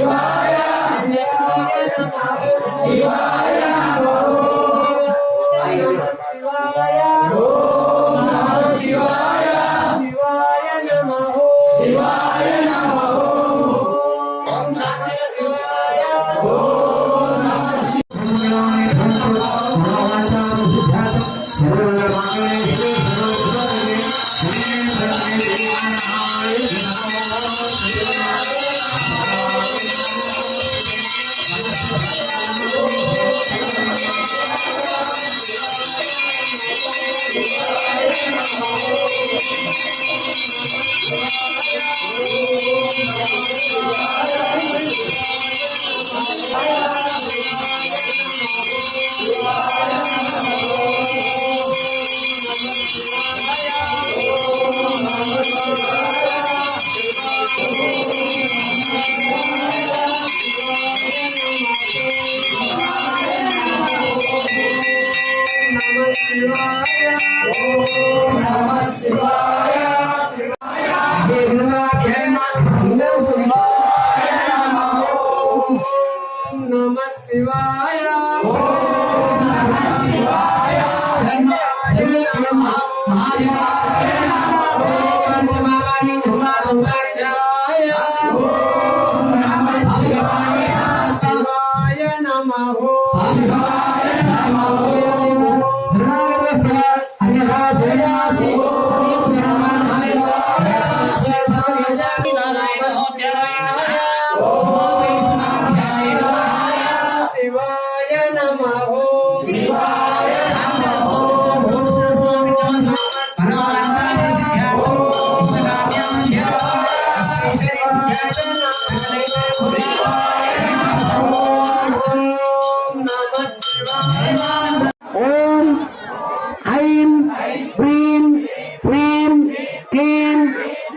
శివాయ శివాయ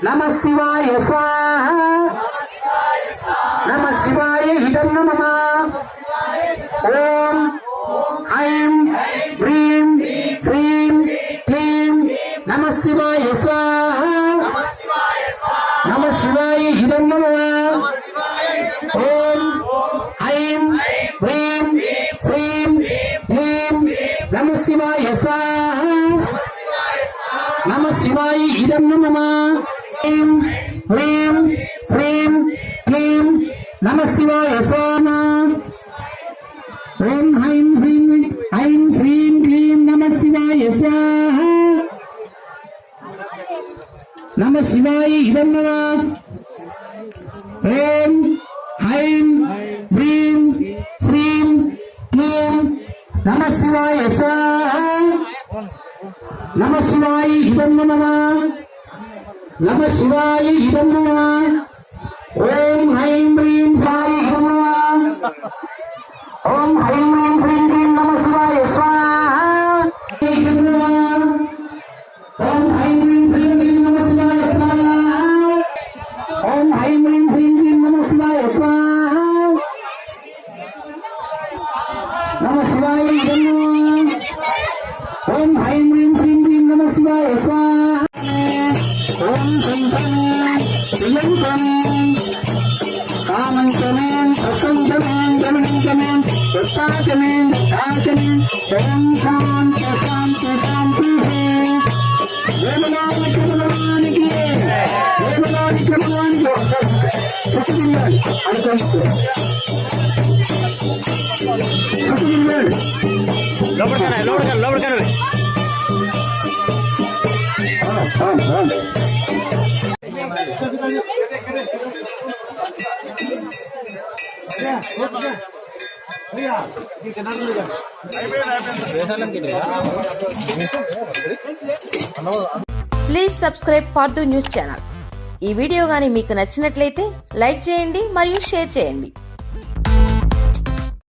नमः शिवाय स्वाहा नमः शिवाय इदं नमः ओम ऐं ह्रीं श्रीं क्लीं नमः शिवाय स्वाहा नमः शिवाय इदं नमः ओम ऐं ह्रीं श्रीं क्लीं नमः शिवाय स्वाहा नमः शिवाय इदं नमः ऐं ह्रीं श्रीं क्लीं नमः शिवाय स्वाहा ओम ऐं श्रीं क्लीं नमः शिवाय स्वाहा नमः शिवाय इदं नमः ओम ऐं ह्रीं श्रीं क्लीं नमः शिवाय स्वाहा नमः शिवाय इदं नमः नमः शिवाय इदं नमः ओम ऐं ह्रीं स्वाहा ओम ऐं ह्रीं क्लीं नमः शिवाय स्वाहा इदं नमः ओम ऐं ह्रीं क्लीं नमः शिवाय स्वाहा ओम ऐं ह्रीं क्लीं नमः शिवाय स्वाहा नमः शिवाय इदं नमः ओम ऐं ह्रीं क्लीं नमः शिवाय स्वाहा ओम संतमें प्रियंतमें कामंतमें असंतमें गमनंतमें उत्ताचमें दाचमें ओम शांति शांति शांति है देवनाथ के भगवान की देवनाथ के भगवान की सुखदिन लोड कर please subscribe for the news channel. ఈ వీడియో గాని మీకు నచ్చినట్లయితే లైక్ చేయండి మరియు షేర్ చేయండి.